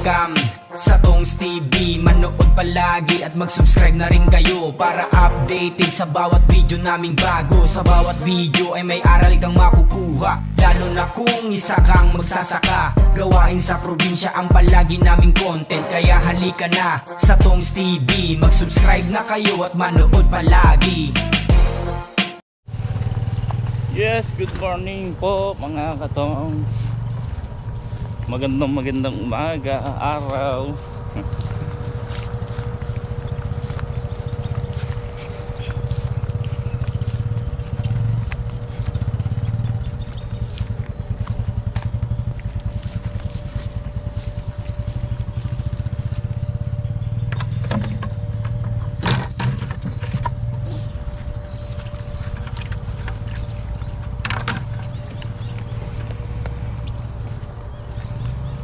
welcome sa Tongs TV. Manood palagi at mag-subscribe na rin kayo para updated sa bawat video naming bago. Sa bawat video ay may aral kang makukuha, lalo na kung isa kang magsasaka. Gawain sa probinsya ang palagi naming content, kaya halika na sa Tongs TV. Mag-subscribe na kayo at manood palagi. Yes, good morning po mga katongs. Magandang umaga, araw.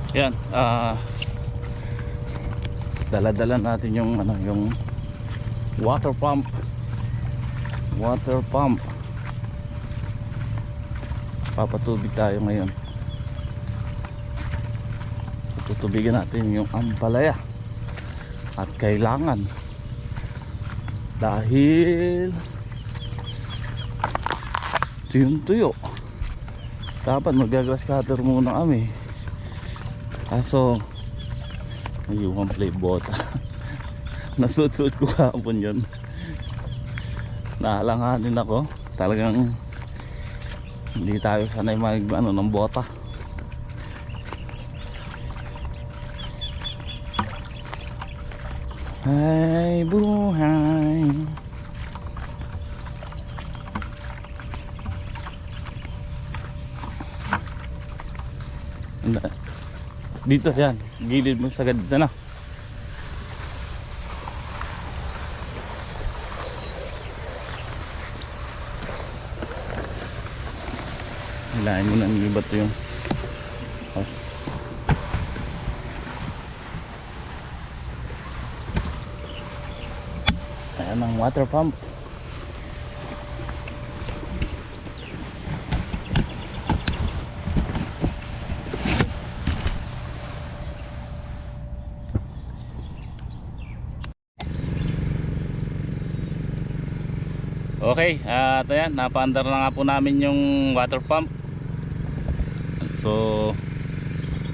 Yan, dala-dala natin yung yung water pump. Papatubig tayo ngayon. Tutubigan natin yung ampalaya. At kailangan, dahil tuyong-tuyo, dapat mag-grass cutter muna kami. Kaso yung play bota nasuot-suot ko kahapon yun, nahalanganin ako. Talagang hindi tayo sanay mag ng bota. Ay buhay. Dito yan, gilid mo sa ganda na. Hilahin mo na ng iba to yung ayan ang water pump. Okay, at ayan, napaandar na nga po namin yung water pump. So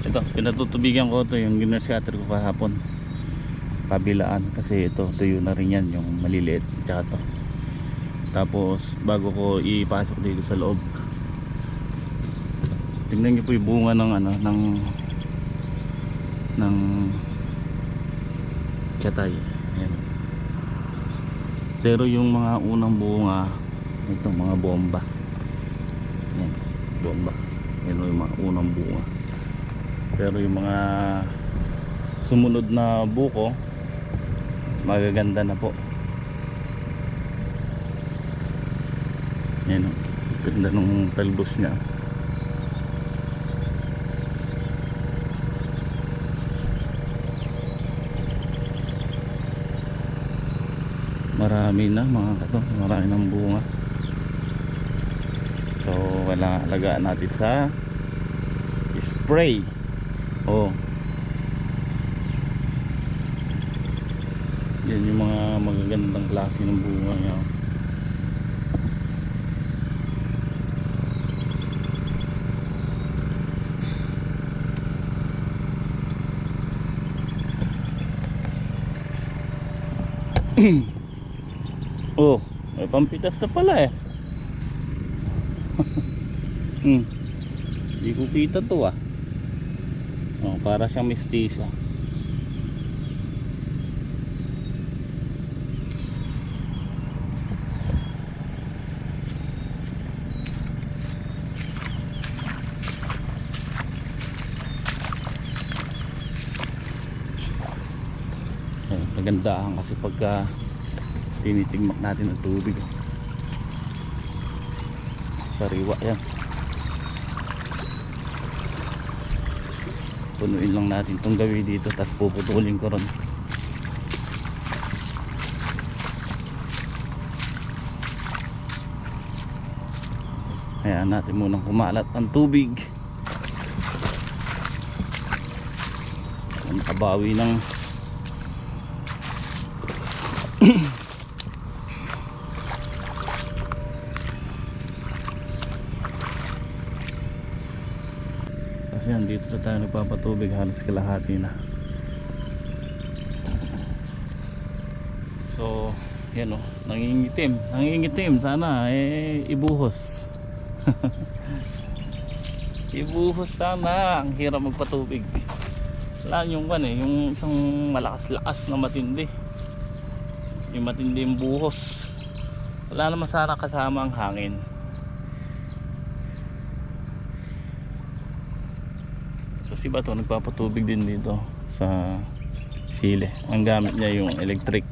ito, pinatutubigan ko ito, yung ginner scatter ko kahapon, kabilaan, kasi ito tuyo na rin yan, yung maliliit tsaka to. Tapos bago ko ipasok dito sa loob, tingnan nyo po yung bunga ng chatay. Ayan. Pero yung mga unang bunga, ito mga bomba. Ayan, bomba. Yan yung mga unang bunga. Pero yung mga sumunod na buko, magaganda na po. Yan, ganda ng talbos niya. Marami na mga kato, marami ng bunga. So wala, alagaan natin sa spray. Oh, yan yung mga magagandang klase ng bunga niya. Oh, may pampitas na pala eh. Hindi ko kita to ah. Oh, para siyang mestiza. Eh, magandahan kasi pagka tinitigmak natin ang tubig. Sariwa yan. Punuin lang natin itong gawi dito, tapos puputulin ko ron. Hayaan natin munang kumalat ang tubig. nakabawi ng kasi yan, dito na tayo nagpapatubig, halos kalahati na. So yan o, nangingitim, sana ibuhos. Ibuhos sana, ang hirap magpatubig. Wala yung yung isang malakas-lakas na matindi, yung matindi yung buhos. Wala naman sana kasama ang hangin. So si Bato nagpapatubig din dito sa sili. Ang gamit niya yung electric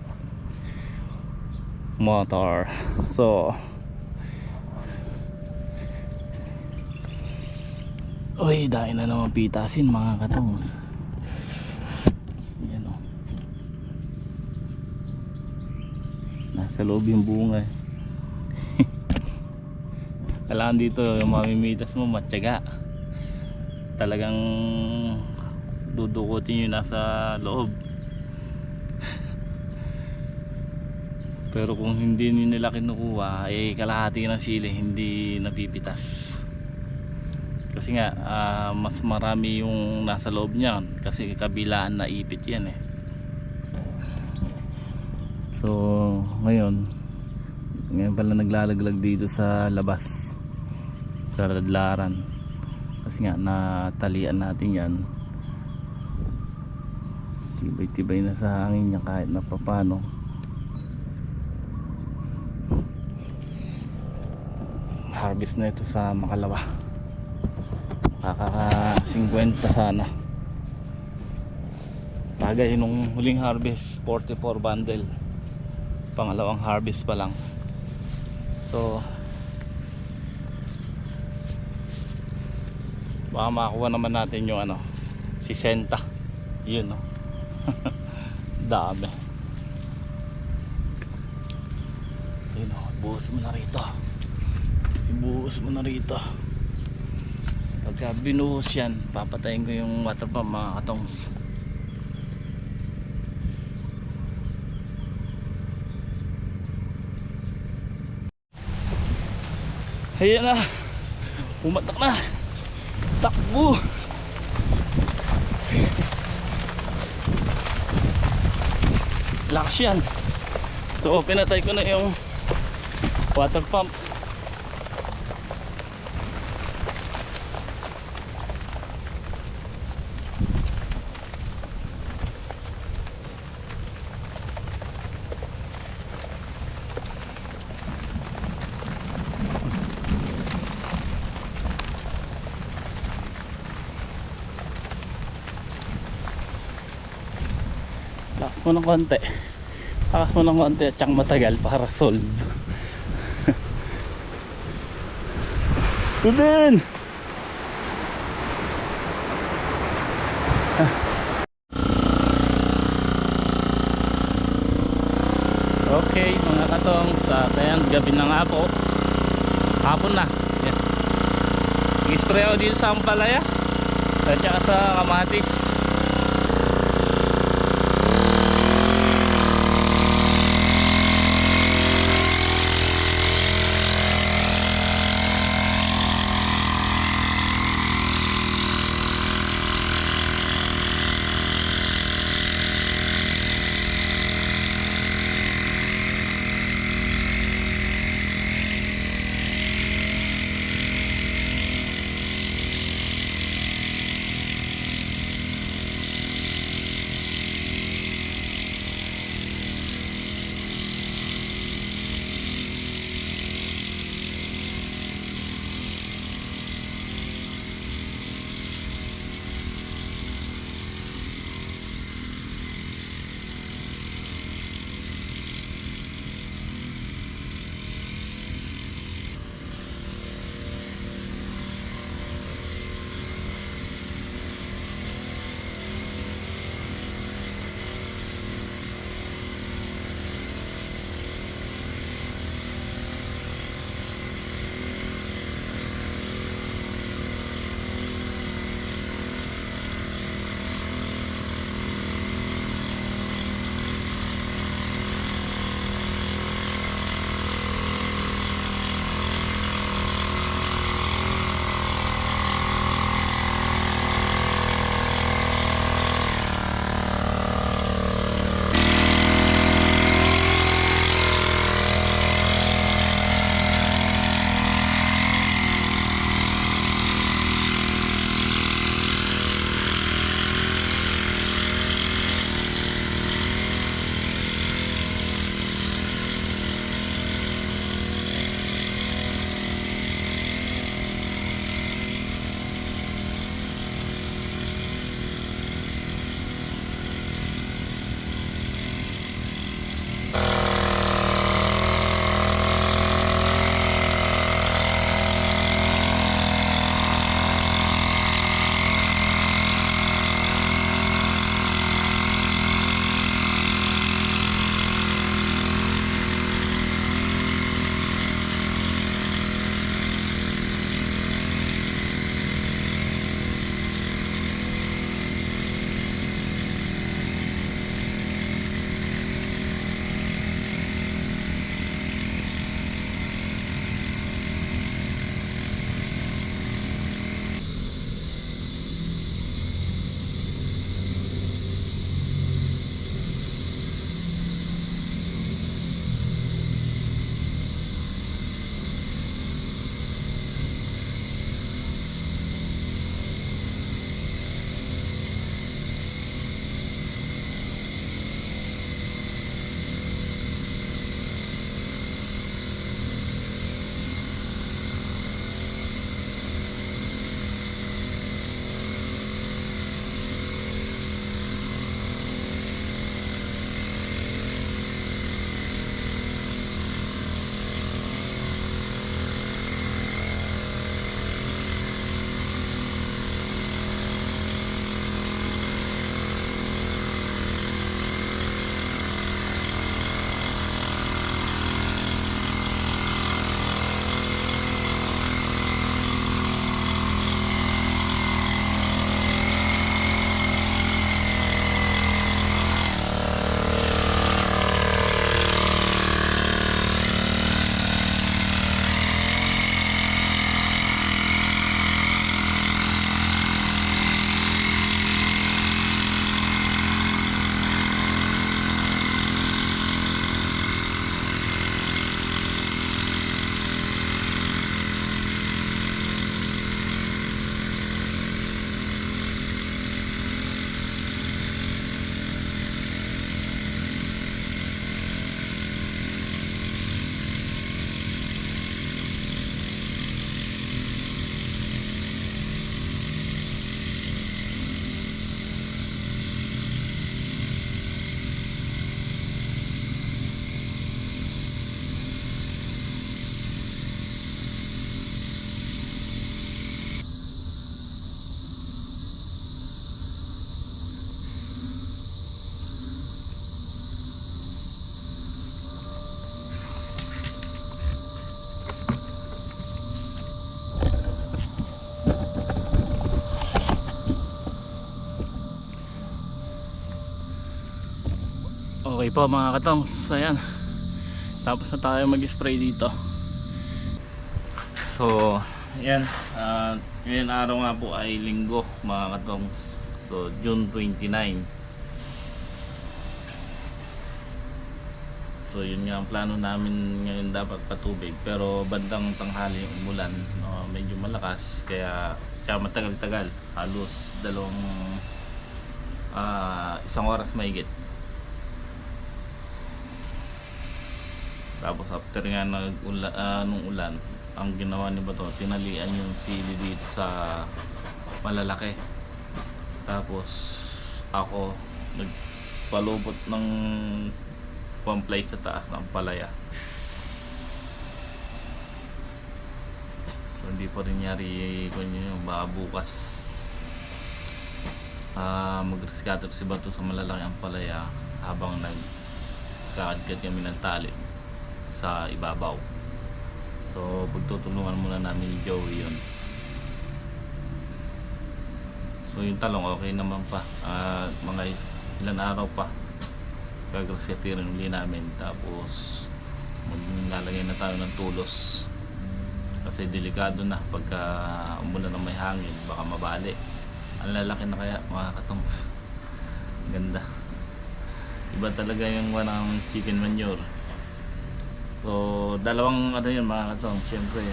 motor. So uy, dahil na naman pitasin mga katongs. Yan o, nasa loob yung bunga eh. Kailangan dito yung mamimitas mo matyaga, talagang dudukutin yung nasa loob. Pero kung hindi nila kinukuha, kalahati ng sili hindi napipitas. Kasi nga mas marami yung nasa loob niyan, kasi kabilaan na ipit yan eh. So ngayon pala naglalaglag dito sa labas, sa ladlaran, kasi nga natalian natin yan. Tibay-tibay na sa hangin niya kahit na papano. Harvest na ito sa Makalawa, kaka 50 sana. Bagay nung huling harvest 44 bundle, pangalawang harvest pa lang. So baka makakuha naman natin yung 60. Yun no. Dami. Yun o, buhos mo na rito. Ibuhos mo na rito. Pagka binuhos yan, papatayin ko yung water pump mga katongs. Ayan na, umatak na, takbo. Lakas yan. So pinatay ko na yung water pump. Takas mo ng konti. Takas mo ng konti at siyang matagal para solve. Tudin! Okay mga katong, sa tayang gabi na nga po. Hapon na. Yan. I-spray ako dito sa ampalaya at saka sa kamatis. Okay po mga katongs, ayan. Tapos na tayo mag-spray dito. So, ayan. Ngayon araw nga po ay linggo mga katongs. So, June 29. So, yun nga ang plano namin ngayon, dapat patubig. Pero bandang tanghali yung umulan, no, medyo malakas. Kaya matagal-tagal. Halos isang oras mahigit. Tapos after nga nung ulan, ang ginawa ni Bato, tinalian yung sili dito sa malalaki. Tapos ako nagpalubot ng pamplay sa taas ng palaya. So hindi pa rin nyari kung yun, baka bukas mag-rescatter si Bato sa malalaki ang palaya habang nagkakadkad kami ng tali sa ibabaw. So pagtutulungan muna namin ni Joey yun. So yung talong okay naman pa, mga ilan araw pa gagrasetirin uli namin. Tapos maglalagay na tayo ng tulos kasi delikado na pagka umulan na may hangin, baka mabali. Ang lalaki na kaya mga katongs, ganda. Iba talaga yung wanang chicken manure. So dalawang ano yun mga katong, syempre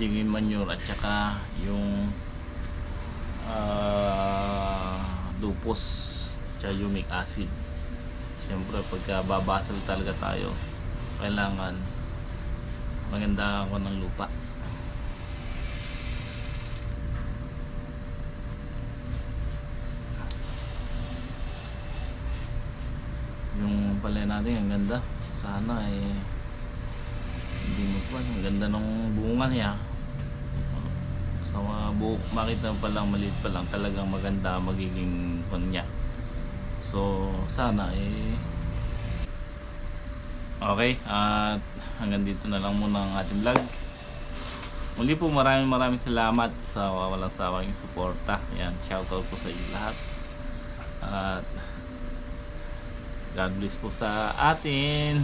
chicken manure at saka yung lupus at humic acid. Syempre pagka babasal talaga tayo, kailangan maganda ako ng lupa. Yung palay natin ang ganda. Sana hindi mo pa, ang ganda ng bunga niya. Sa mga buhok, makita pa lang, maliit pa lang, talagang maganda magiging niya. So sana okay, at hanggang dito na lang muna ang ating vlog. Muli po maraming salamat sa walang sawang suporta. Yan, shoutout po sa inyo lahat. At God bless po sa atin.